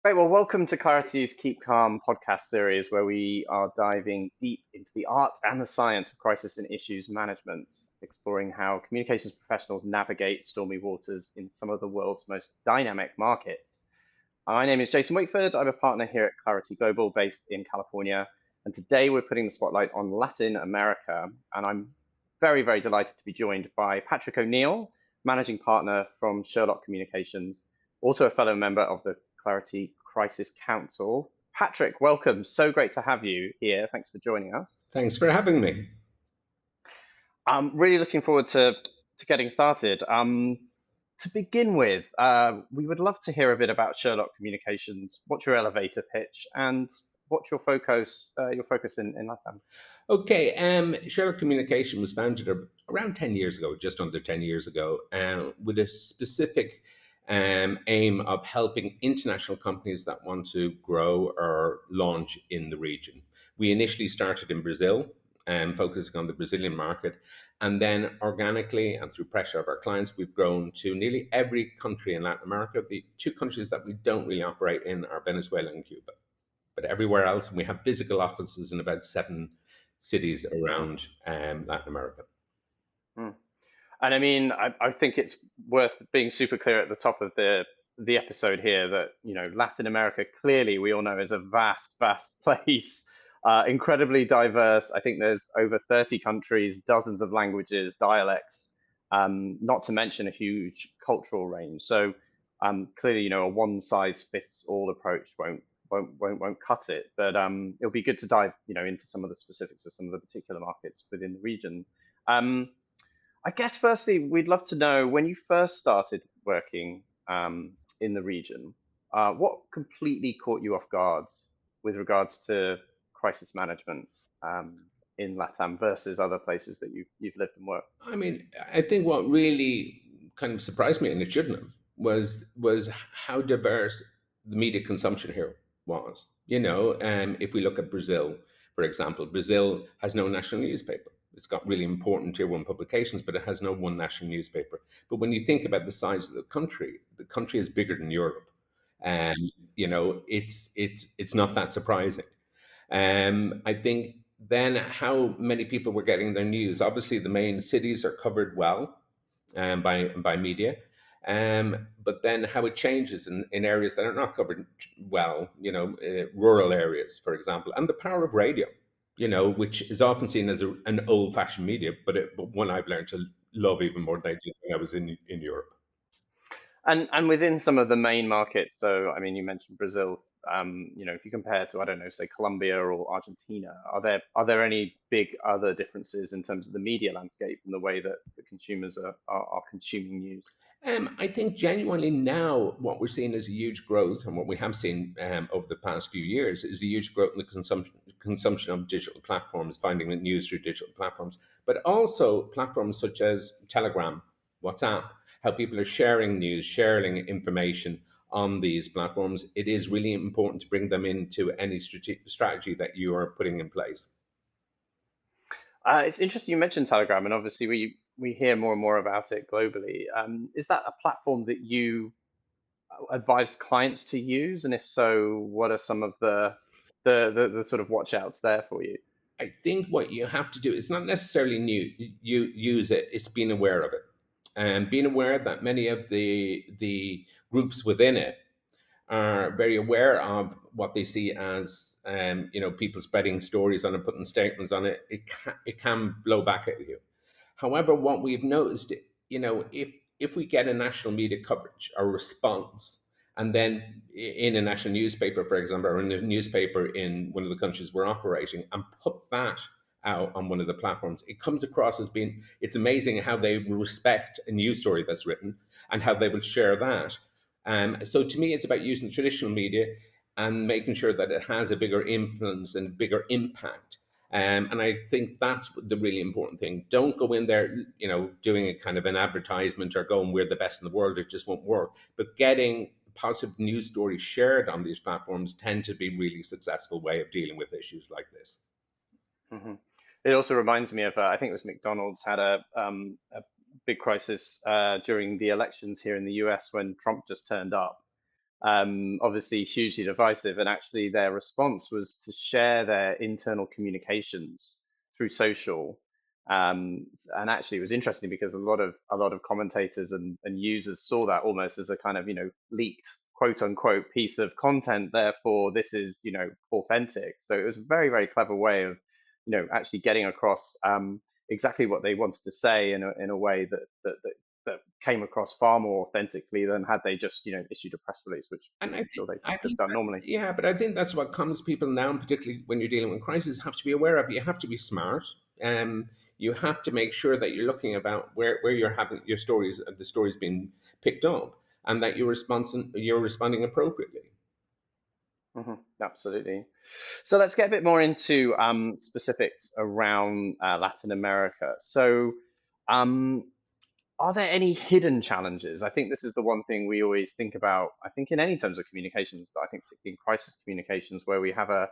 Great. Well, welcome to Clarity's Keep Calm podcast series, where we are diving deep into the art and the science of crisis and issues management, exploring how communications professionals navigate stormy waters in some of the world's most dynamic markets. My name is Jason Wakeford. I'm a partner here at Clarity Global, based in California. And today we're putting the spotlight on Latin America. And I'm very, very delighted to be joined by Patrick O'Neill, managing partner from Sherlock Communications, also a fellow member of the Clarity Crisis Council. Patrick, welcome. So great to have you here. Thanks for joining us. Thanks for having me. I'm really looking forward to getting started. To begin with, we would love to hear a bit about Sherlock Communications. What's your elevator pitch, and what's your focus in LATAM? Okay, Sherlock Communication was founded around 10 years ago, just under 10 years ago, with a specific aim of helping international companies that want to grow or launch in the region. We initially started in Brazil, focusing on the Brazilian market, and then organically and through pressure of our clients, we've grown to nearly every country in Latin America. The two countries that we don't really operate in are Venezuela and Cuba, but everywhere else, and we have physical offices in about seven cities around Latin America. Hmm. And I mean, I think it's worth being super clear at the top of the episode here that, Latin America, clearly we all know, is a vast, vast place, incredibly diverse. I think there's over 30 countries, dozens of languages, dialects, not to mention a huge cultural range. So clearly, a one size fits all approach won't cut it. But it'll be good to dive, into some of the specifics of some of the particular markets within the region. Um, I guess firstly, we'd love to know when you first started working in the region, what completely caught you off guard with regards to crisis management in LATAM versus other places that you've lived and worked? I mean, I think what really kind of surprised me, and it shouldn't have, was how diverse the media consumption here was. If we look at Brazil, for example, Brazil has no national newspaper. It's got really important tier one publications, but it has no one national newspaper. But when you think about the size of the country is bigger than Europe, and it's not that surprising. I think then how many people were getting their news. Obviously, the main cities are covered well by media, but then how it changes in areas that are not covered well, rural areas, for example, and the power of radio, which is often seen as an old-fashioned media, but one I've learned to love even more than I did when I was in Europe. And within some of the main markets, so I mean, you mentioned Brazil. If you compare to, I don't know, say Colombia or Argentina, are there any big other differences in terms of the media landscape and the way that the consumers are consuming news? I think genuinely now what we're seeing is a huge growth, and what we have seen over the past few years is a huge growth in the consumption of digital platforms, finding the news through digital platforms, but also platforms such as Telegram, WhatsApp, how people are sharing news, sharing information on these platforms. It is really important to bring them into any strategy that you are putting in place. It's interesting you mentioned Telegram, and obviously we hear more and more about it globally. Is that a platform that you advise clients to use? And if so, what are some of the sort of watch outs there for you? I think what you have to do is not necessarily new. You use it; it's being aware of it, and being aware that many of the groups within it are very aware of what they see as people spreading stories on it, putting statements on it. It can blow back at you. However, what we've noticed, if we get a national media coverage or response, and then in a national newspaper, for example, or in a newspaper in one of the countries we're operating, and put that out on one of the platforms, it comes across as being, it's amazing how they respect a news story that's written and how they will share that. So to me, it's about using traditional media and making sure that it has a bigger influence and bigger impact. And I think that's the really important thing. Don't go in there, doing a kind of an advertisement or going, we're the best in the world. It just won't work. But getting positive news stories shared on these platforms tend to be really successful way of dealing with issues like this. Hmm. It also reminds me of, I think it was McDonald's had a big crisis during the elections here in the US when Trump just turned up. obviously hugely divisive. And actually, their response was to share their internal communications through social. And actually, it was interesting because a lot of commentators and users saw that almost as a kind of leaked quote unquote piece of content. Therefore, this is authentic. So it was a very very clever way of actually getting across exactly what they wanted to say in a way that came across far more authentically than had they just issued a press release, which And I'm sure they I could have think done that, normally. yeah, but I think that's what comes people now, and particularly when you're dealing with crisis, have to be aware of. You have to be smart. You have to make sure that you're looking about where you're having your stories, the stories being picked up, and that you're responding appropriately. Absolutely. So let's get a bit more into specifics around Latin America. So, um, are there any hidden challenges? I think this is the one thing we always think about. I think in any terms of communications, but I think particularly in crisis communications, where we have a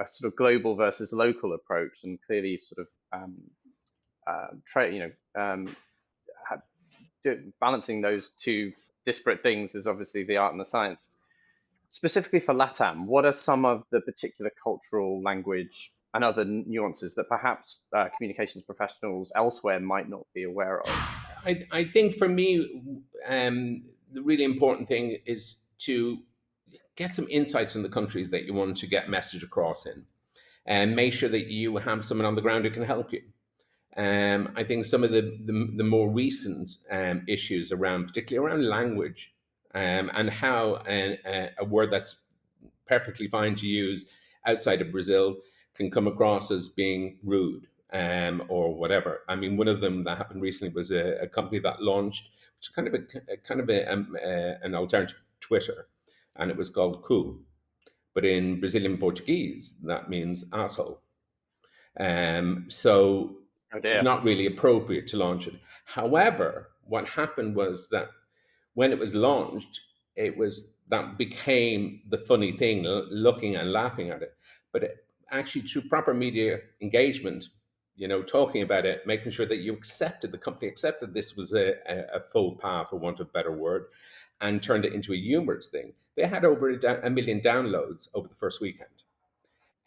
sort of global versus local approach, and clearly sort of trade, ha- balancing those two disparate things is obviously the art and the science. Specifically for LATAM, what are some of the particular cultural, language, and other nuances that perhaps communications professionals elsewhere might not be aware of? I think for me, the really important thing is to get some insights in the countries that you want to get message across in, and make sure that you have someone on the ground who can help you. I think some of the more recent issues around, particularly around language, and how a word that's perfectly fine to use outside of Brazil can come across as being rude, or whatever. I mean, one of them that happened recently was a company that launched, which is kind of an alternative to Twitter, and it was called Cool. But in Brazilian Portuguese, that means asshole. So Oh it's dear. not really appropriate to launch it. However, what happened was that when it was launched, it was that became the funny thing, looking and laughing at it. But actually, through proper media engagement, talking about it, making sure that the company accepted this was a faux pas, for want of a better word, and turned it into a humorous thing. They had over a million downloads over the first weekend.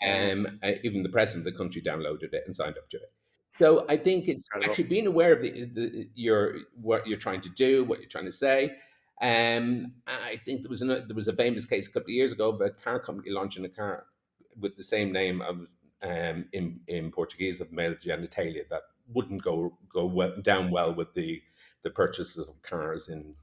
Mm, Even the president of the country downloaded it and signed up to it. So I think it's incredible. actually being aware of what you're trying to do, what you're trying to say. I think there was a famous case a couple of years ago of a car company launching a car with the same name of, in Portuguese, of male genitalia, that wouldn't down well with the purchases of cars in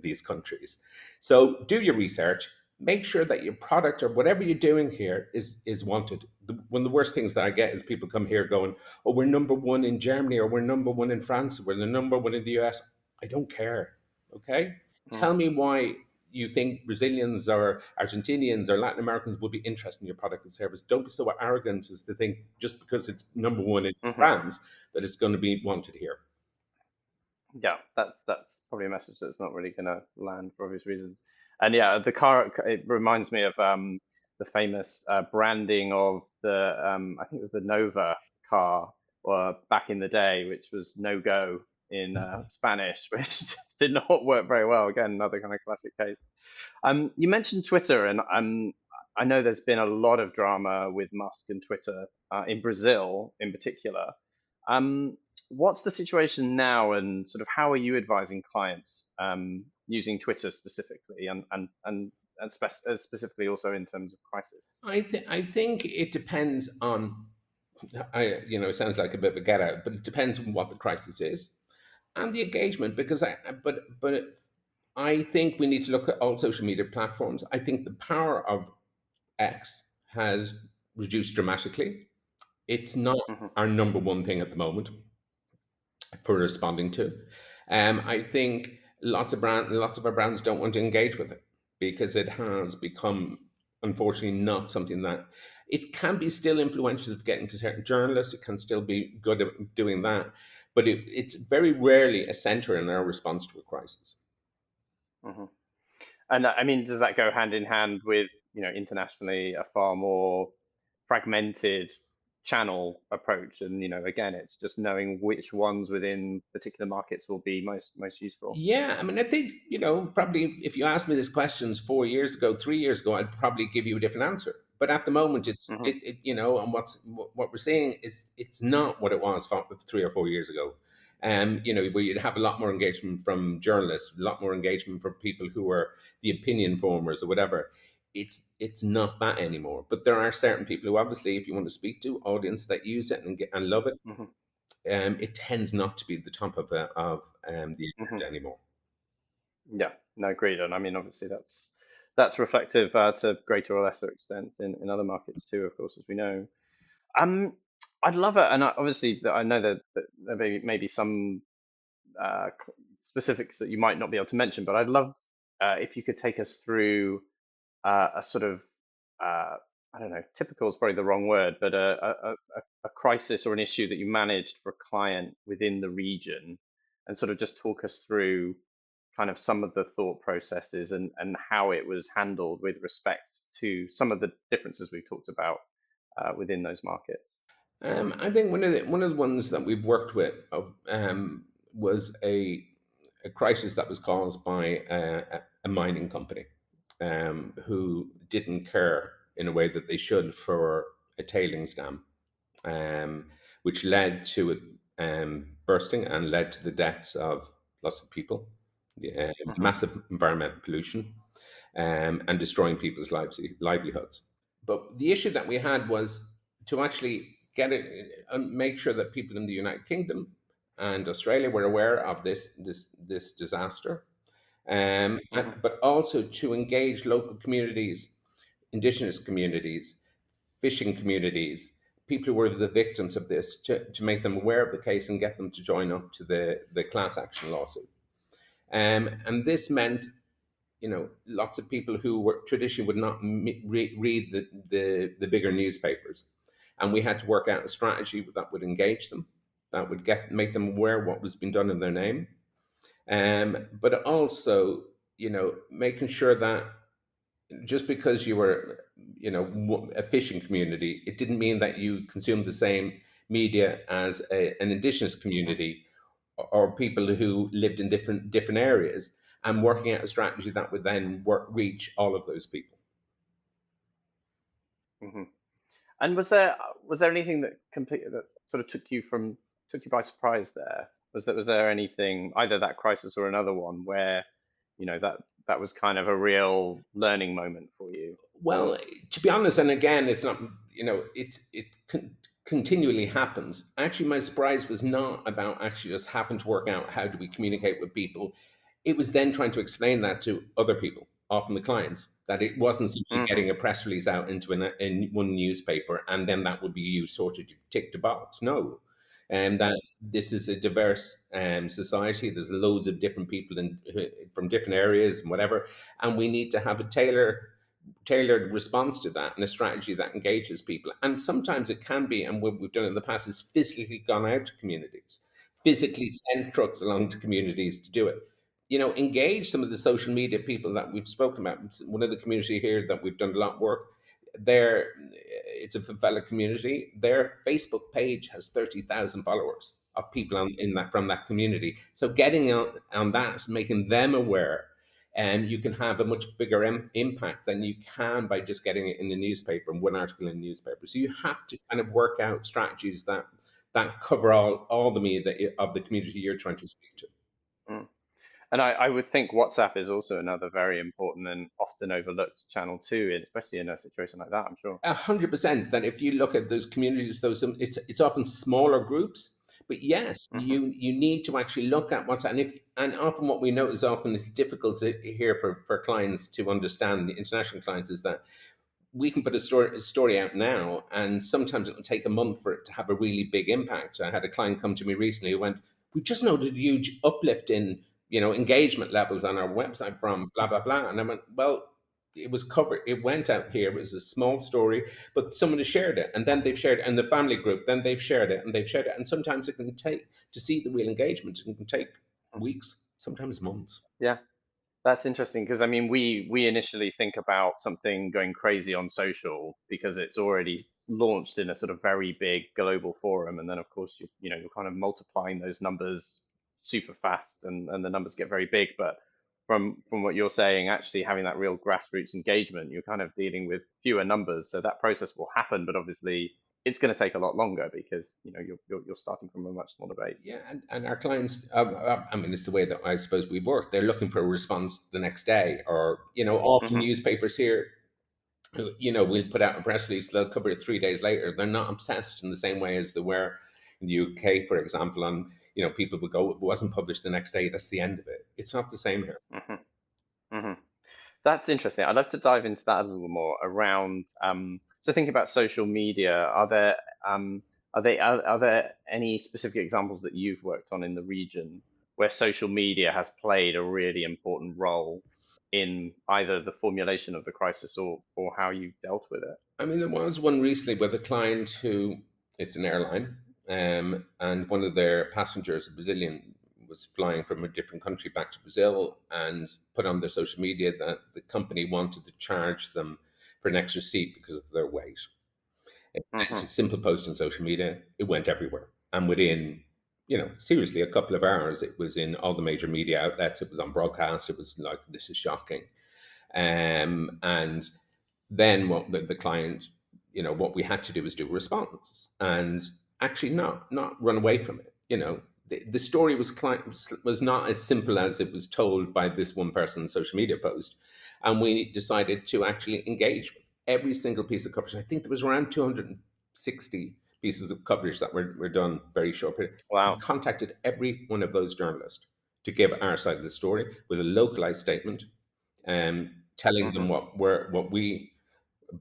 these countries. So do your research. Make sure that your product or whatever you're doing here is wanted. One of the worst things that I get is people come here going, "Oh, we're number one in Germany, or we're number one in France, or we're the number one in the US." I don't care. Okay, Mm, tell me why you think Brazilians or Argentinians or Latin Americans would be interested in your product and service. Don't be so arrogant as to think just because it's number one in mhm. France that it's going to be wanted here. Yeah, that's probably a message that's not really going to land for obvious reasons. And yeah, the car, it reminds me of the famous branding of the I think it was the Nova car back in the day, which was no go in Spanish, which just did not work very well. Again, another kind of classic case. You mentioned Twitter, and I know there's been a lot of drama with Musk and Twitter in Brazil in particular. Um, what's the situation now, and sort of how are you advising clients using Twitter specifically, and specifically also in terms of crisis? I think it depends on. It sounds like a bit of a get out, but it depends on what the crisis is and the engagement. Because but I think we need to look at all social media platforms. I think the power of X has reduced dramatically. It's not Hmm. our number one thing at the moment for responding to. I think lots of our brands don't want to engage with it because it has become, unfortunately, not something that it can be still influential of getting to certain journalists. It can still be good at doing that, but it's very rarely a center in our response to a crisis. Hmm. And I mean, does that go hand in hand with internationally a far more fragmented channel approach. And again, it's just knowing which ones within particular markets will be most useful. Yeah, I mean, I think, probably if you asked me this questions 4 years ago, 3 years ago, I'd probably give you a different answer. But at the moment, Hmm. and what we're seeing is it's not what it was 3 or 4 years ago. Where you'd have a lot more engagement from journalists, a lot more engagement from people who are the opinion formers or whatever. It's not that anymore. But there are certain people who, obviously, if you want to speak to audience that use it and love it, Hmm. it tends not to be the top of the Hmm. agenda anymore. Yeah, no, agreed. And I mean, obviously, that's reflective to greater or lesser extent in other markets too, of course, as we know. Um, I'd love it, and obviously, I know that there may be some specifics that you might not be able to mention, but I'd love if you could take us through a sort of uh, I don't know, typical is probably the wrong word, but a crisis or an issue that you managed for a client within the region, and sort of just talk us through kind of some of the thought processes and how it was handled with respect to some of the differences we've talked about within those markets. I think one of the ones that we've worked with was a crisis that was caused by a mining company who didn't care in a way that they should for a tailings dam, um, which led to it bursting and led to the deaths of lots of people, Hmm. massive environmental pollution, and destroying people's livelihoods. But the issue that we had was to actually get it and make sure that people in the United Kingdom and Australia were aware of this disaster, Hmm. but also to engage local communities, indigenous communities, fishing communities, people who were the victims of this, to make them aware of the case and get them to join up to the class action lawsuit. And this meant, lots of people who were traditionally would not read the bigger newspapers, and we had to work out a strategy that would engage them, that would make them aware of what was being done in their name, but also, making sure that just because you were, a fishing community, it didn't mean that you consumed the same media as an indigenous Hmm. community, or people who lived in different areas, and working out a strategy that would then reach all of those people. Hmm. And was there anything that completely that sort of took you by surprise there? Was there anything, either that crisis or another one, where that was kind of a real learning moment for you? Well, to be honest, and again, it's not, it continually happens. Actually, my surprise was not about actually just having to work out how do we communicate with people. It was then trying to explain that to other people, often the clients, that it wasn't simply Hmm. getting a press release out into in one newspaper and then that would be you sorted, you tick the box. No. And that this is a diverse society. There's loads of different people from different areas and whatever, and we need to have a tailored response to that and a strategy that engages people. And sometimes it can be, and what we've done in the past is physically gone out to communities, physically sent trucks along to communities to do it. Engage some of the social media people that we've spoken about. One of the community here that we've done a lot of work. It's a favela community. Their Facebook page has 30,000 followers of people in that from that community. So getting on that, making them aware, and you can have a much bigger impact than you can by just getting it in the newspaper and one article in the newspaper. So you have to kind of work out strategies that cover all the media of the community you're trying to speak to. Mm. And I would think WhatsApp is also another very important and often overlooked channel too, especially in a situation like that, I'm sure. 100% that if you look at those communities, it's often smaller groups, but yes, Hmm. you need to actually look at what's, and often what we notice often is difficult to hear for clients to understand, the international clients, is that we can put a story out now, and sometimes it'll take a month for it to have a really big impact. I had a client come to me recently who went, "We've just noted a huge uplift in engagement levels on our website from blah blah blah," and I went, "Well, it was covered. It went out here. It was a small story, but someone has shared it, and then they've shared it in the family group. Then they've shared it, and they've shared it, and sometimes it can take to see the real engagement. It can take weeks, sometimes months." Yeah. That's interesting because I mean we initially think about something going crazy on social because it's already launched in a sort of very big global forum, and then of course you're kind of multiplying those numbers super fast, and the numbers get very big. But from what you're saying, actually having that real grassroots engagement, you're kind of dealing with fewer numbers, so that process will happen, but obviously it's going to take a lot longer because you're starting from a much smaller base. Yeah, and our clients, I mean, it's the way that I suppose we work. They're looking for a response the next day, or often Hmm. newspapers here, we'll put out a press release. They'll cover it 3 days later. They're not obsessed in the same way as they were in the UK, for example. And people would go, "If it wasn't published the next day, that's the end of it." It's not the same here. Hmm. Hmm. That's interesting. I'd love to dive into that a little more around. So thinking about social media, are there any specific examples that you've worked on in the region where social media has played a really important role in either the formulation of the crisis or how you dealt with it? I mean, there was one recently with a client who it's an airline, and one of their passengers, a Brazilian, was flying from a different country back to Brazil and put on their social media that the company wanted to charge them for an extra seat because of their weight. It's Hmm. a simple post on social media. It went everywhere, and within seriously a couple of hours, it was in all the major media outlets. It was on broadcast. It was like, this is shocking. And then what the client, what we had to do was do a response and actually not run away from it. The story was not as simple as it was told by this one person's social media post, and we decided to actually engage with every single piece of coverage. I think there was around 260 pieces of coverage that were done very short period. We Wow. contacted every one of those journalists to give our side of the story with a localized statement, telling them Hmm. what we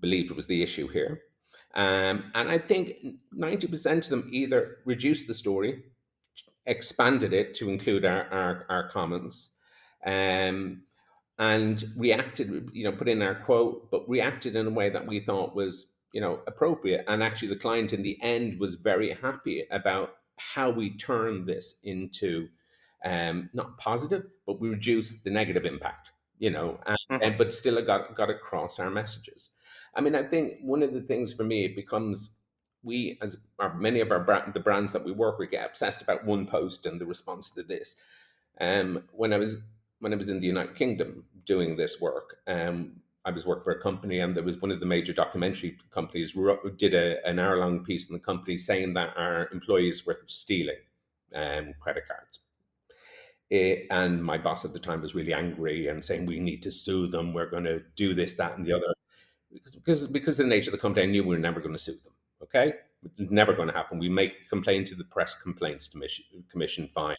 believed was the issue here. And I think 90% of them either reduced the story, expanded it to include our comments, um, and reacted, put in our quote, but reacted in a way that we thought was, appropriate. And actually, the client in the end was very happy about how we turned this into not positive, but we reduced the negative impact, Hmm. but still it got across our messages. I mean, I think one of the things for me, it becomes we, as many of the brands that we work with, get obsessed about one post and the response to this. When I was in the United Kingdom doing this work, I was working for a company, and there was one of the major documentary companies did an hour-long piece in the company saying that our employees were stealing credit cards. And my boss at the time was really angry and saying, "We need to sue them. We're going to do this, that, and the other." Because of the nature of the company, I knew we were never going to sue them. Okay, it's never going to happen. We make a complaint to the Press Complaints Commission, fine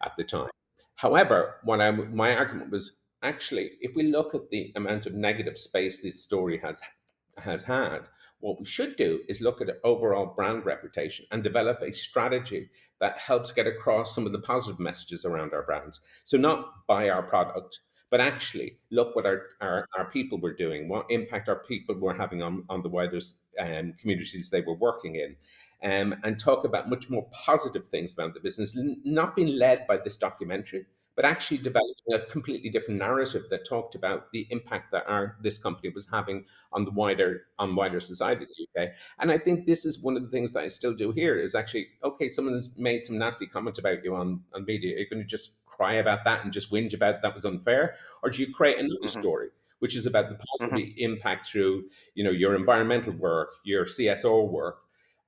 at the time. However, my argument was, actually, if we look at the amount of negative space this story has had, what we should do is look at the overall brand reputation and develop a strategy that helps get across some of the positive messages around our brands. So not buy our product, but actually look what our people were doing, what impact our people were having on the wider communities they were working in, and talk about much more positive things about the business, not being led by this documentary, but actually developing a completely different narrative that talked about the impact that this company was having on wider society in the UK. And I think this is one of the things that I still do here is actually, okay, someone has made some nasty comments about you on media. You're going to just cry about that and just whinge about that was unfair, or do you create another Hmm. story, which is about the Hmm. positive impact through your environmental work, your CSO work.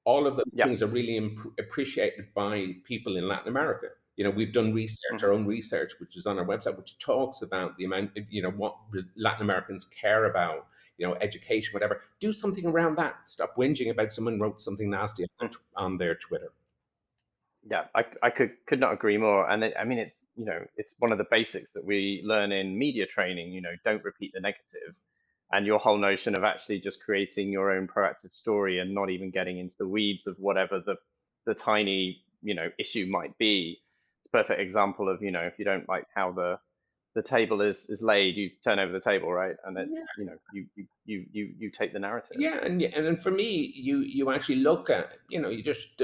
All of those Yeah. things are really appreciated by people in Latin America. We've done research, Hmm. our own research, which is on our website, which talks about the amount, what Latin Americans care about, education, whatever. Do something around that. Stop whinging about someone wrote something nasty on their Twitter. Yeah, I could not agree more. And I mean, it's one of the basics that we learn in media training. Don't repeat the negative. And your whole notion of actually just creating your own proactive story and not even getting into the weeds of whatever the tiny issue might be. It's a perfect example of if you don't like how the table is laid, you turn over the table, right? And it's you take the narrative. Yeah, and then for me, you actually look at, you just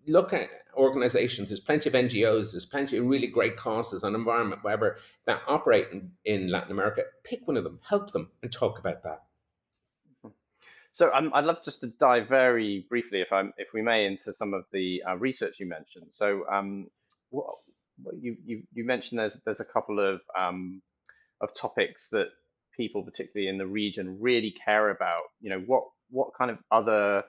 look at organizations, there's plenty of NGOs, there's plenty of really great causes on environment, whatever, that operate in Latin America. Pick one of them, help them, and talk about that. So I'd love just to dive very briefly, if we may, into some of the research you mentioned. So what, you mentioned there's a couple of topics that people, particularly in the region, really care about. You know, what kind of other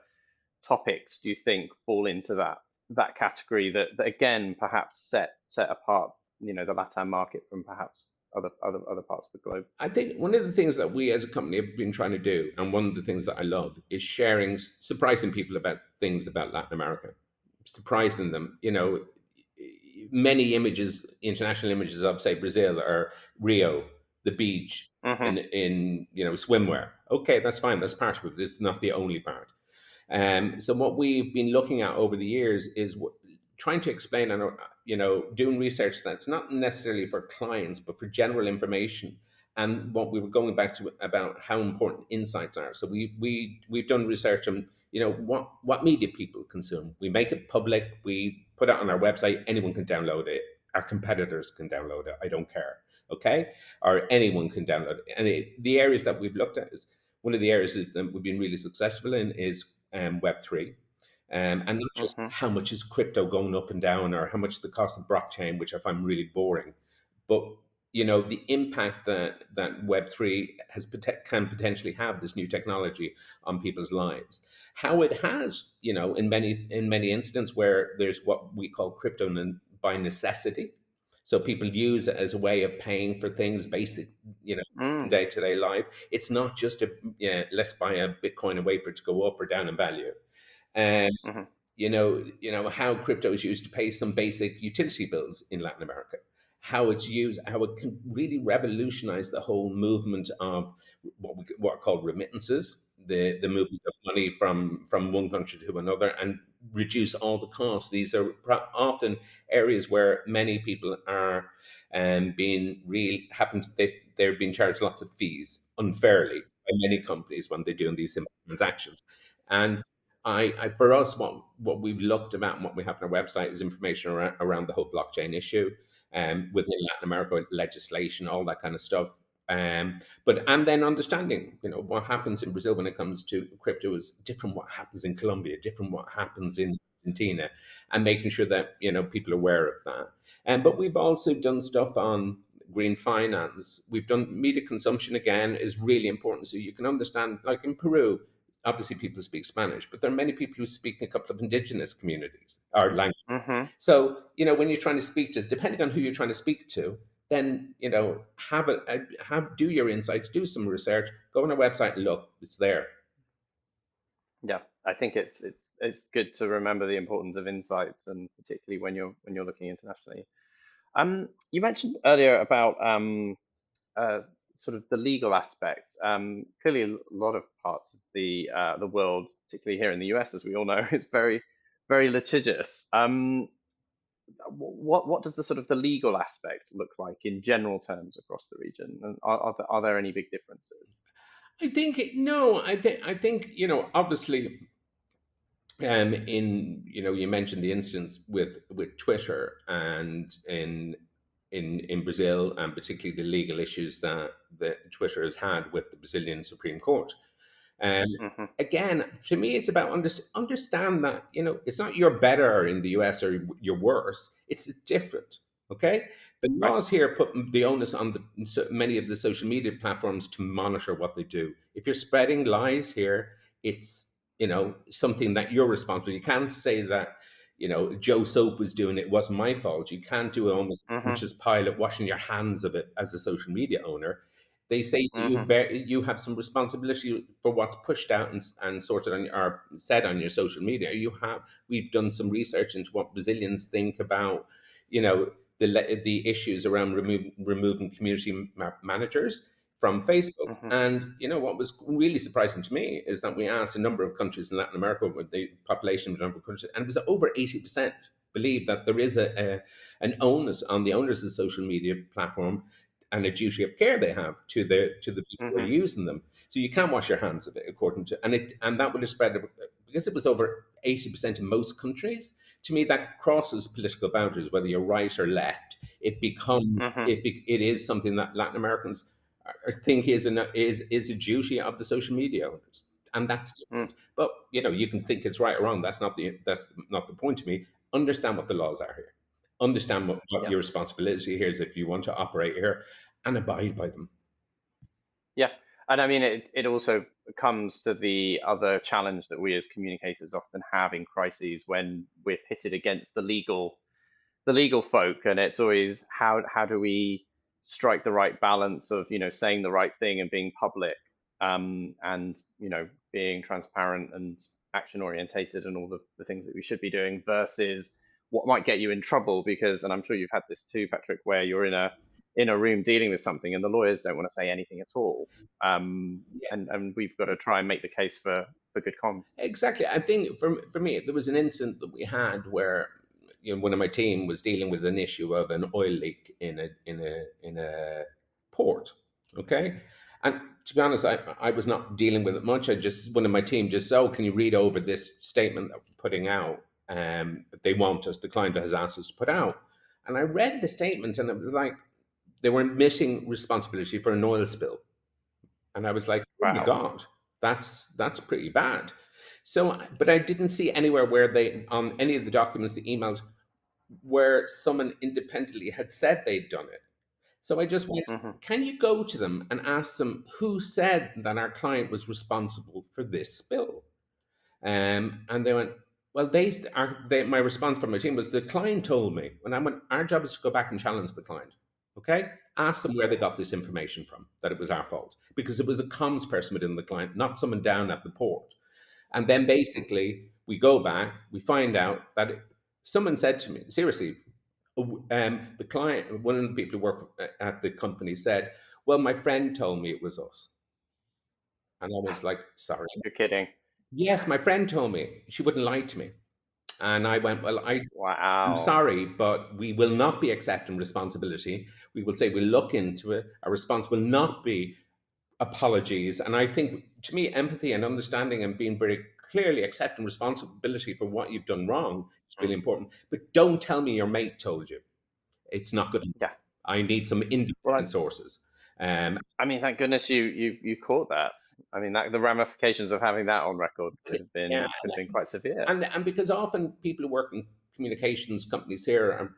topics do you think fall into that category that again perhaps set apart, you know, the LATAM market from perhaps other parts of the globe? I think one of the things that we as a company have been trying to do, and one of the things that I love, is sharing, surprising people about things about Latin America, surprising them. You know, many images, international images of, say, Brazil or Rio, the beach, Hmm. in swimwear. Okay, that's fine. That's part of it. This is not the only part. So what we've been looking at over the years is trying to explain and doing research that's not necessarily for clients but for general information. And what we were going back to about how important insights are. So we've done research on what media people consume. We make it public. We put it on our website. Anyone can download it. Our competitors can download it. I don't care. Okay, or anyone can download it. And the areas that we've looked at is one of the areas that we've been really successful in is Web3. And not just Hmm. how much is crypto going up and down or how much the cost of blockchain, which I find really boring, but the impact that Web3 can potentially have, this new technology, on people's lives. How it has, in many incidents where there's what we call crypto by necessity. So people use it as a way of paying for things, basic, in Mm. day-to-day life. It's not just let's buy a Bitcoin and wait for it to go up or down in value. And Hmm. how crypto is used to pay some basic utility bills in Latin America, how it's used, how it can really revolutionize the whole movement of what are called remittances, the movement of money from one country to another, and reduce all the costs. These are often areas where many people are being they're being charged lots of fees unfairly by many companies when they're doing these simple transactions. And for us, what we've looked about and what we have on our website is information around the whole blockchain issue, within Latin America, legislation, all that kind of stuff. And then understanding, what happens in Brazil when it comes to crypto is different. What happens in Colombia, different. What happens in Argentina, and making sure that people are aware of that. But we've also done stuff on green finance. We've done media consumption, again, is really important, so you can understand. Like in Peru, obviously people speak Spanish, but there are many people who speak a couple of indigenous communities or languages. Hmm. So, when you're trying to speak to, depending on who you're trying to speak to, then, do your insights, do some research, go on our website and look, it's there. Yeah, I think it's good to remember the importance of insights, and particularly when you're looking internationally. You mentioned earlier about uh, sort of the legal aspect. Clearly, a lot of parts of the world, particularly here in the US, as we all know, is very litigious. What does the sort of the legal aspect look like in general terms across the region, and are there any big differences? No, I think, obviously, you mentioned the instance with Twitter, and in Brazil, and particularly the legal issues that Twitter has had with the Brazilian Supreme Court. And Hmm. again, to me, it's about understand that it's not you're better in the US or you're worse. It's different. Okay, the Right. laws here put the onus on many of the social media platforms to monitor what they do. If you're spreading lies here, it's something that you're responsible. You can't say that Joe Soap was doing it, wasn't my fault. You can't do almost a Hmm. conscious pilot washing your hands of it as a social media owner. They say that Hmm. you have some responsibility for what's pushed out and sorted on or said on your social media. We've done some research into what Brazilians think about the issues around removing community managers from Facebook. Hmm. And what was really surprising to me is that we asked a number of countries in Latin America with the population of a number of countries, and it was over 80% believe that there is an onus on the owners of the social media platform and a duty of care they have to the people who are Hmm. using them. So you can't wash your hands of it, according to and that would have spread because it was over 80% in most countries. to me that crosses political boundaries, whether you're right or left. It becomes Hmm. it is something that Latin Americans think is a duty of the social media owners, and that's Mm. different. But you can think it's right or wrong. That's not the point to me. Understand what the laws are here. Understand what Yeah. your responsibility here is if you want to operate here, and abide by them. Yeah. And I mean, it also comes to the other challenge that we as communicators often have in crises when we're pitted against the legal folk, and it's always how do we strike the right balance of saying the right thing and being public, and being transparent and action orientated and all the things that we should be doing versus what might get you in trouble because, and I'm sure you've had this too, Patrick, where you're in a room dealing with something and the lawyers don't want to say anything at all, and we've got to try and make the case for good comms. Exactly. I think for me, there was an incident that we had where one of my team was dealing with an issue of an oil leak in a port. Okay, and to be honest, I was not dealing with it much. I just one of my team just said, "Oh, can you read over this statement that we're putting out? They want us. The client has asked us to put out." And I read the statement, and it was like they were admitting responsibility for an oil spill. And I was like, "Oh my Wow. god, that's pretty bad." So, but I didn't see anywhere where they on any of the documents, the emails, where someone independently had said they'd done it. So I just went, Hmm. "Can you go to them and ask them who said that our client was responsible for this spill?" And they went, "Well, my response from my team was the client told me." And I went, "Our job is to go back and challenge the client. Okay? Ask them where they got this information from, that it was our fault. Because it was a comms person within the client, not someone down at the port." And then basically we go back, we find out that someone said to me, seriously, the client, one of the people who work at the company said, "Well, my friend told me it was us." And I was like, "Sorry." You're kidding. "Yes, my friend told me." She wouldn't lie to me. And I went, "Well, I'm Wow. sorry, but we will not be accepting responsibility. We will say we'll look into it. Our response will not be apologies." And I think, to me, empathy and understanding and being very clearly accepting responsibility for what you've done wrong is Mm. really important. But don't tell me your mate told you. It's not good Yeah. enough. I need some Well, independent sources. Um, I mean, thank goodness you caught that. I mean, that the ramifications of having that on record yeah, could have been quite severe. and because often people who work in communications companies here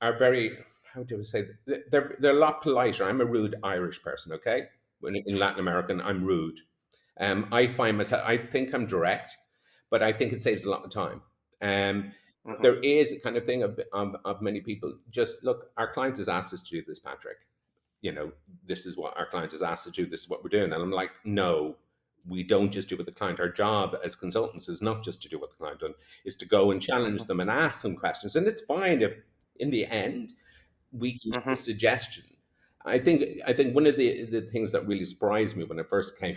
are very, how do I say, they're a lot politer. I'm a rude Irish person, okay? When in Latin American, I'm rude. I find myself, I think I'm direct, but I think it saves a lot of time. But Hmm. there is a kind of thing of many people just look, our client has asked us to do this, Patrick. This is what our client has asked us to do. This is what we're doing. And I'm like, no, we don't just do what the client. Our job as consultants is not just to do what the client done, is to go and challenge Hmm. them and ask some questions. And it's fine if in the end we can give a Hmm. suggestion. I think one of the things that really surprised me when I first came,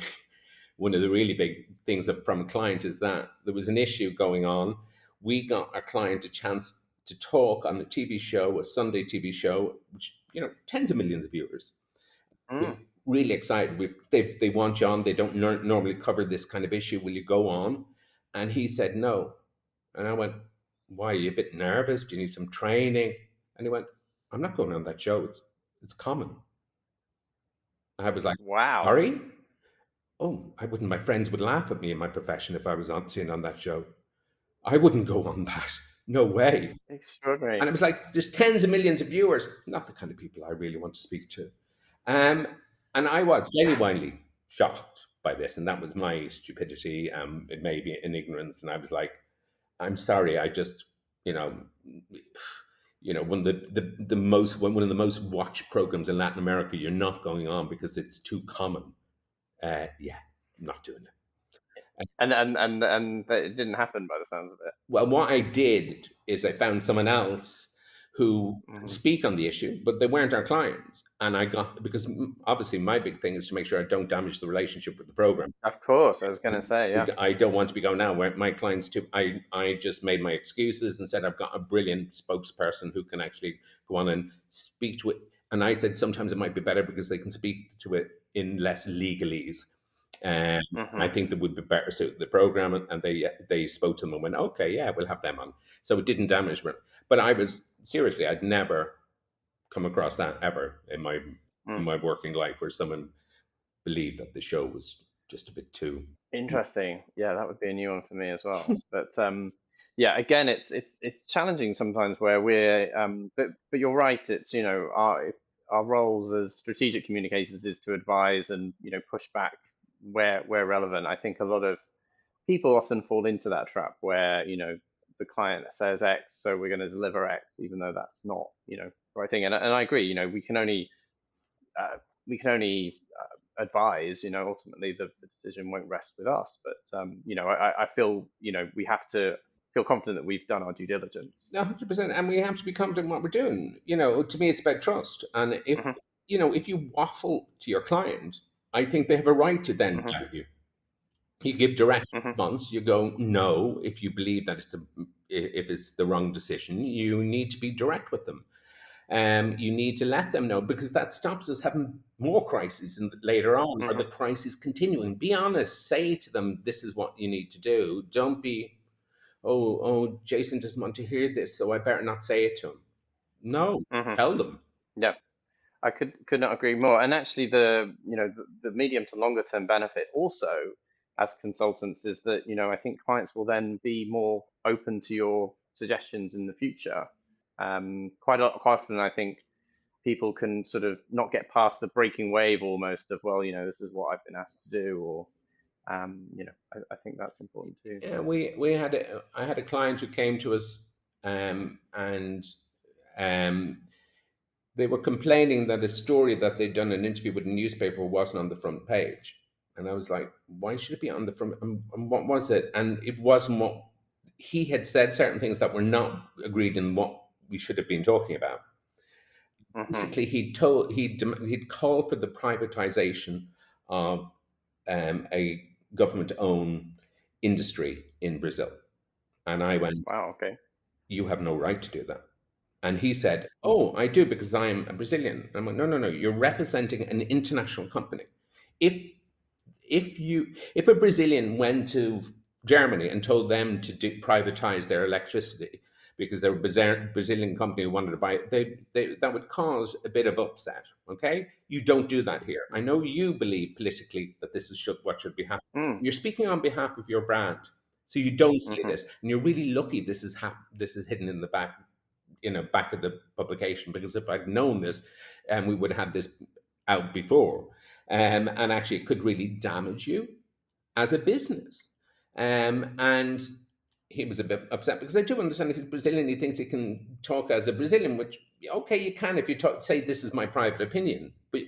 one of the really big things from a client is that there was an issue going on. We got our client a chance to talk on a TV show, a Sunday TV show, which tens of millions of viewers. Mm. We're really excited. They want you on. They don't normally cover this kind of issue. Will you go on? And he said no. And I went, "Why? Are you a bit nervous? Do you need some training?" And he went, "I'm not going on that show. It's common." I was like, Wow. "Sorry? Oh, I wouldn't. My friends would laugh at me in my profession if I was on seen on that show. I wouldn't go on that. No way." And Extraordinary. it was like, there's tens of millions of viewers, not the kind of people I really want to speak to. Um, and I was genuinely shocked by this, and that was my stupidity. It may be in ignorance, and I was like, "I'm sorry, I just, you know, one of the most one of the most watched programs in Latin America. You're not going on because it's too common." Yeah, I'm not doing it. And it didn't happen by the sounds of it. Well, what I did is I found someone else who could Hmm. speak on the issue, but they weren't our clients. And I got, because obviously my big thing is to make sure I don't damage the relationship with the program. Of course, I was going to say, yeah. I don't want to be going now where my clients too. I just made my excuses and said I've got a brilliant spokesperson who can actually go on and speak to it. And I said sometimes it might be better because they can speak to it in less legalese. And I Hmm. think that would be better suited to the program. And they spoke to them and went, okay, yeah, we'll have them on. So it didn't damage me. But I was seriously, I'd never come across that ever in my working life where someone believed that the show was just a bit too. Interesting. Yeah, that would be a new one for me as well. But yeah, again, it's challenging sometimes where we're but you're right. It's our roles as strategic communicators is to advise and push back where relevant. I think a lot of people often fall into that trap where the client says X, so we're going to deliver X, even though that's not the right thing. And I agree. Uh, we can only advise. Ultimately the decision won't rest with us. But I feel we have to feel confident that we've done our due diligence. 100%. And we have to be confident in what we're doing. To me, it's about trust. And Hmm. if you waffle to your client, I think they have a right to then Hmm. doubt you. You give direct Hmm. response. You go no if you believe that if it's the wrong decision. You need to be direct with them. You need to let them know because that stops us having more crises later on, or the Hmm. crisis continuing. Be honest. Say to them, "This is what you need to do." Don't be, "Oh, Jason doesn't want to hear this, so I better not say it to him." No, Hmm. tell them. Yeah. I could not agree more. And actually, the medium to longer term benefit also as consultants is that I think clients will then be more open to your suggestions in the future. Quite often, I think people can sort of not get past the breaking wave almost of, well, this is what I've been asked to do, or I think that's important too. Yeah, I had a client who came to us, and um, they were complaining that a story that they'd done an interview with a newspaper wasn't on the front page. And I was like, why should it be on the front? And what was it? And it wasn't what he had said, certain things that were not agreed in what we should have been talking about. Hmm. Basically, he'd called for the privatization of a government-owned industry in Brazil. And I went, Wow. Okay. you have no right to do that. And he said, Hmm. "Oh, I do because I'm a Brazilian." And I'm like, "No, no, no. You're representing an international company. If if a Brazilian went to Germany and told them to privatize their electricity because they're a Brazilian company who wanted to buy it, that would cause a bit of upset. Okay, you don't do that here. I know you believe politically that this is what should be happening. Mm. You're speaking on behalf of your brand, so you don't say Hmm. this, and you're really lucky this is hidden in the back of the publication, because if I'd known this, we would have had this out before, and actually it could really damage you as a business." And he was a bit upset because I do understand he's Brazilian. He thinks he can talk as a Brazilian, which, okay, you can if you say this is my private opinion, but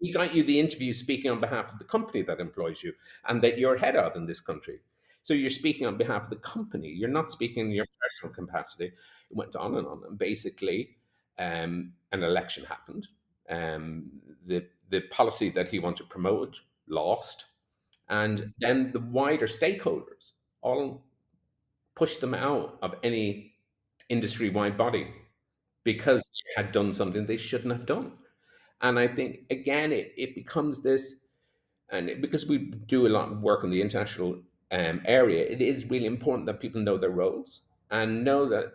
he got you the interview speaking on behalf of the company that employs you and that you're head of in this country. So you're speaking on behalf of the company. You're not speaking in your personal capacity. It went on and on. And basically, an election happened. The policy that he wanted to promote lost, and then the wider stakeholders all pushed them out of any industry wide body because they had done something they shouldn't have done. And I think, again, it becomes this, and because we do a lot of work in the international area, it is really important that people know their roles and know that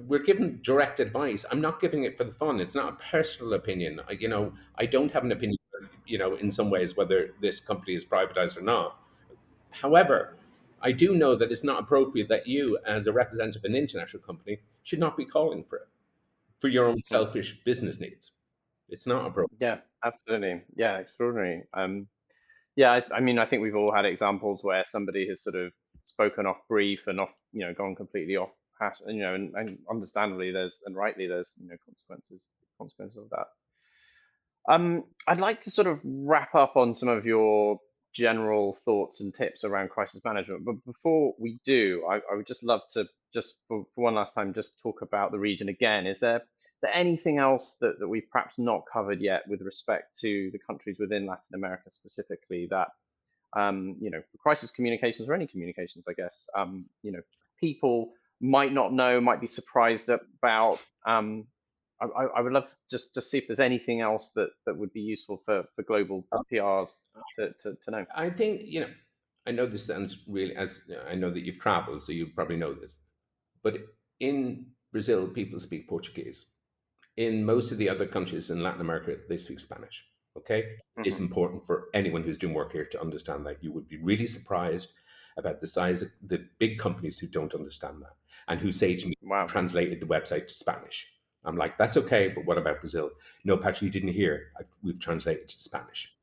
we're given direct advice. I'm not giving it for the fun. It's not a personal opinion. I don't have an opinion. In some ways, whether this company is privatized or not. However, I do know that it's not appropriate that you, as a representative of an international company, should not be calling for it for your own Hmm. selfish business needs. It's not appropriate. Yeah, absolutely. Yeah, extraordinary. Yeah, I mean, I think we've all had examples where somebody has sort of spoken off brief and gone completely off hash, and understandably and rightly there's, consequences of that. I'd like to sort of wrap up on some of your general thoughts and tips around crisis management, but before we do, I would just love to just for one last time just talk about the region again. Is there anything else that we've perhaps not covered yet with respect to the countries within Latin America specifically that for crisis communications or any communications, I guess, people might not know, might be surprised about, I would love to just see if there's anything else that would be useful for global PRs to know. I think, I know this sounds really, as I know that you've traveled, so you probably know this, but in Brazil, people speak Portuguese. In most of the other countries in Latin America, they speak Spanish. Okay. It's Hmm. important for anyone who's doing work here to understand that. You would be really surprised about the size of the big companies who don't understand that and who say to me, Wow. translated the website to Spanish. I'm like, that's okay, but what about Brazil? No, Patrick, you didn't hear. We've translated to Spanish.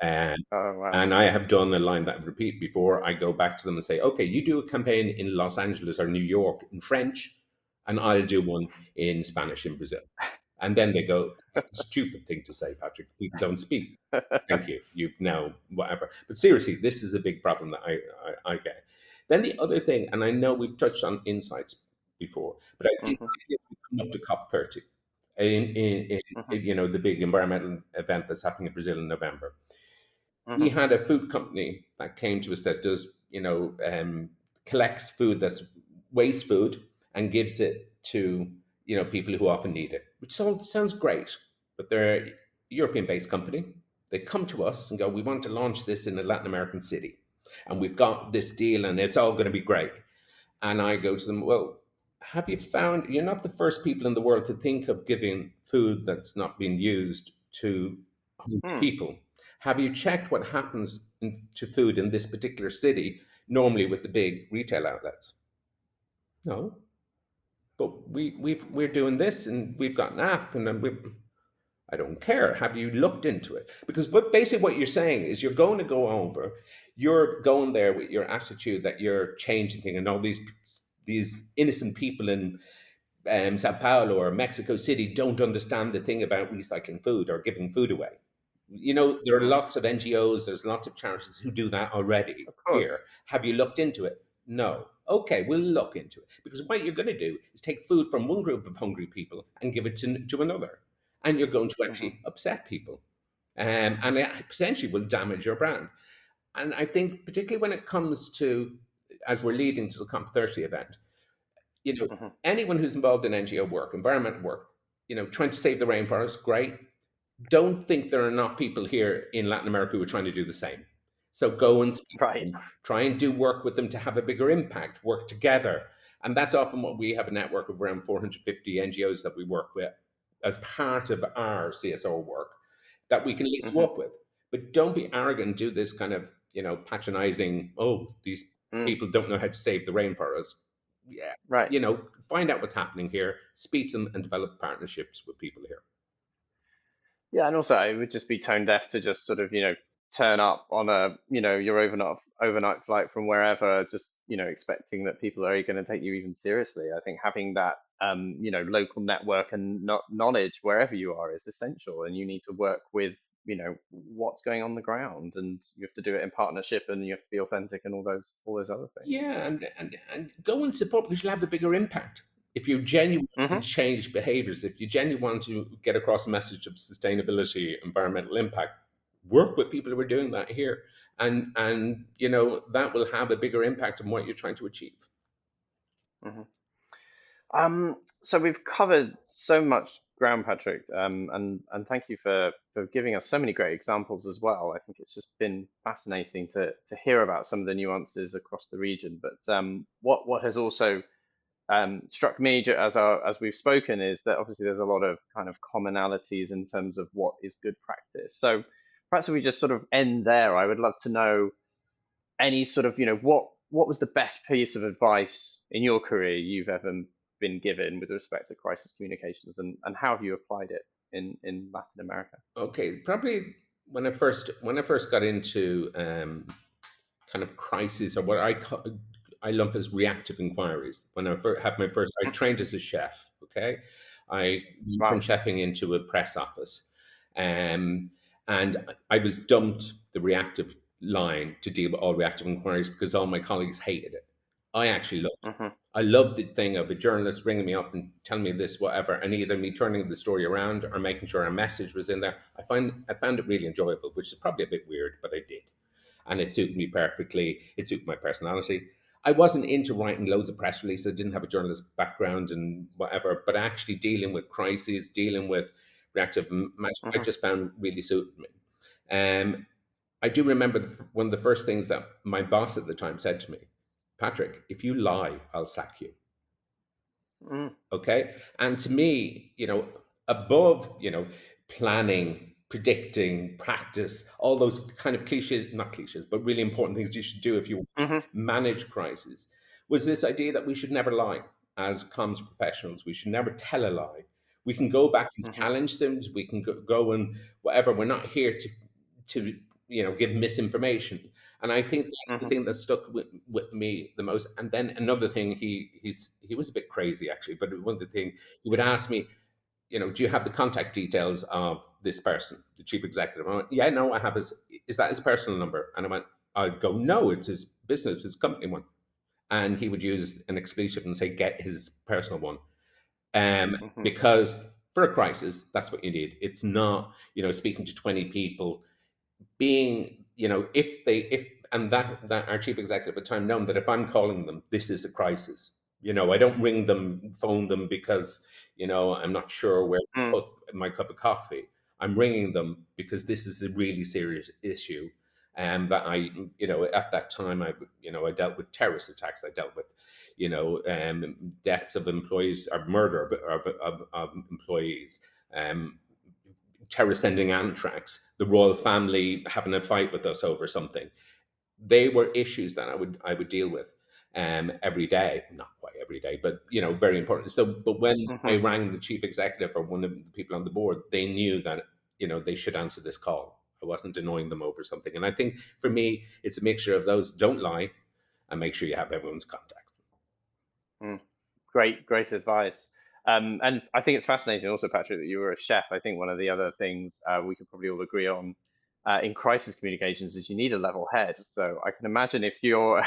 And Oh wow. and I have done a line that I repeat before I go back to them and say, okay, you do a campaign in Los Angeles or New York in French, and I'll do one in Spanish in Brazil. And then they go, that's a stupid thing to say, Patrick. People don't speak. Thank you. You've now whatever. But seriously, this is a big problem that I get. Then the other thing, and I know we've touched on insights before, but I think Hmm. particularly as we come up to COP30, Hmm. the big environmental event that's happening in Brazil in November, we Hmm. had a food company that came to us that does, collects food that's waste food and gives it to, people who often need it, which sounds great. But they're a European-based company. They come to us and go, we want to launch this in a Latin American city. And we've got this deal and it's all going to be great. And I go to them, well, have you found you're not the first people in the world to think of giving food that's not been used to hungry Hmm. people? Have you checked what happens to food in this particular city, normally with the big retail outlets? No, but we're doing this and we've got an app and then I don't care. Have you looked into it? Because basically what you're saying is you're going to go over, you're going there with your attitude that you're changing things, and all these innocent people in Sao Paulo or Mexico City don't understand the thing about recycling food or giving food away. There are Hmm. lots of NGOs, there's lots of charities who do that already Of course. here. Have you looked into it? No. Okay, we'll look into it. Because what you're going to do is take food from one group of hungry people and give it to another. And you're going to Hmm. actually upset people. And it potentially will damage your brand. And I think, particularly when it comes to, as we're leading to the COP30 event, you know, Hmm. anyone who's involved in NGO work, environmental work, trying to save the rainforest, great. Don't think there are not people here in Latin America who are trying to do the same. So go and speak to Right. them, try and do work with them to have a bigger impact, work together. And that's often what we have a network of around 450 NGOs that we work with as part of our CSO work that we can link you Hmm. up with. But don't be arrogant and do this kind of, patronizing, oh, these Mm. people don't know how to save the rainforest. Yeah. Right. Find out what's happening here, speak to them and develop partnerships with people here. Yeah, and also it would just be tone deaf to just sort of, turn up on your overnight flight from wherever, just, expecting that people are going to take you even seriously. I think having that, local network and knowledge wherever you are is essential, and you need to work with, what's going on the ground, and you have to do it in partnership, and you have to be authentic, and all those other things. Yeah, and go and support because you'll have a bigger impact. If you genuinely want Hmm. to change behaviors, if you genuinely want to get across a message of sustainability, environmental impact, work with people who are doing that here. And that will have a bigger impact on what you're trying to achieve. Hmm. So we've covered so much ground, Patrick, and thank you for giving us so many great examples as well. I think it's just been fascinating to hear about some of the nuances across the region. But what has also struck me as we've spoken is that obviously there's a lot of kind of commonalities in terms of what is good practice. So perhaps if we just sort of end there, I would love to know any sort of, what was the best piece of advice in your career you've ever been given with respect to crisis communications, and how have you applied it in Latin America? Okay, probably when I first got into kind of crisis or what I lump as reactive inquiries. When I had my first, I Mm. trained as a chef. Okay, I went from Wow. chefing into a press office, um, and I was dumped the reactive line to deal with all reactive inquiries because all my colleagues hated it. I actually loved it. Hmm. I loved the thing of a journalist ringing me up and telling me this, whatever, and either me turning the story around or making sure a message was in there. I found it really enjoyable, which is probably a bit weird, but I did, and it suited me perfectly. It suited my personality. I wasn't into writing loads of press releases. I didn't have a journalist background and whatever, but actually dealing with crises, dealing with reactive management, I Hmm. just found really suited me. Um, I do remember one of the first things that my boss at the time said to me, Patrick, if you lie, I'll sack you. Mm. Okay. And to me, above, planning, predicting, practice, all those kind of cliches, not cliches, but really important things you should do if you Hmm. manage crisis, was this idea that we should never lie as comms professionals. We should never tell a lie. We can go back and Hmm. challenge them. We can go and whatever. We're not here to give misinformation. And I think that's the Hmm. thing that stuck with me the most. And then another thing, he was a bit crazy actually, but one of the thing he would ask me, do you have the contact details of this person, the chief executive? I went, yeah, no, I have his. Is that his personal number? And I went, I'd go, no, it's his business, his company one. And he would use an expletive and say, get his personal one. Hmm. Because for a crisis, that's what you need. It's not, speaking to 20 people, being, if and that our chief executive at the time known that if I'm calling them, this is a crisis. I don't ring them, phone them because I'm not sure where to Mm. put my cup of coffee. I'm ringing them because this is a really serious issue. And that at that time, I dealt with terrorist attacks. I dealt with, deaths of employees or murder of employees. Um, Terror sending anthrax, the royal family having a fight with us over something. They were issues that I would deal with every day, not quite every day, but very important. So, but when I Hmm. rang the chief executive or one of the people on the board, they knew that they should answer this call. I wasn't annoying them over something, and I think for me, it's a mixture of those. Don't lie, and make sure you have everyone's contact. Mm. Great advice. And I think it's fascinating also, Patrick, that you were a chef. I think one of the other things we could probably all agree on in crisis communications is you need a level head. So I can imagine if you're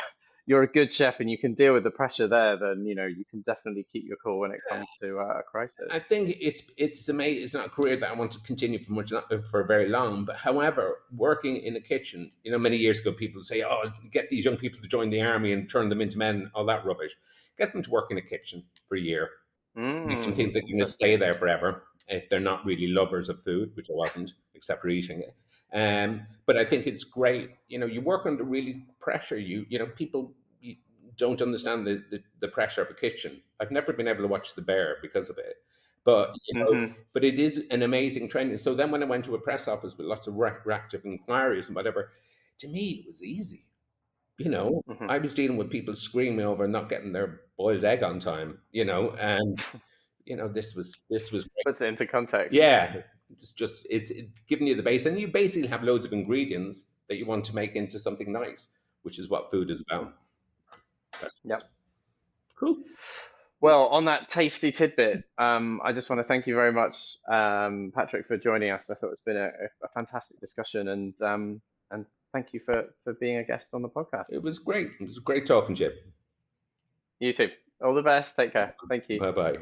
you're a good chef and you can deal with the pressure there, then you can definitely keep your cool when it comes to a I crisis. think it's amazing. It's not a career that I want to continue for very long. But however, working in a kitchen, many years ago, people say, "Oh, get these young people to join the army and turn them into men." All that rubbish. Get them to work in a kitchen for a year. You can think they're going to stay Interesting. there forever if they're not really lovers of food, which I wasn't, except for eating it. But I think it's great. You work under really pressure. People don't understand the pressure of a kitchen. I've never been able to watch The Bear because of it. But Hmm. but it is an amazing training. So then, when I went to a press office with lots of reactive inquiries and whatever, to me it was easy. Hmm. I was dealing with people screaming over not getting their boiled egg on time. And this was great. Puts it into context. Yeah, it's giving you the base, and you basically have loads of ingredients that you want to make into something nice, which is what food is about. That's Yep. cool. Well, on that tasty tidbit, I just want to thank you very much, Patrick, for joining us. I thought it's been a fantastic discussion, and thank you for being a guest on the podcast. It was great. It was great talking to you. You too. All the best. Take care. Thank you. Bye bye.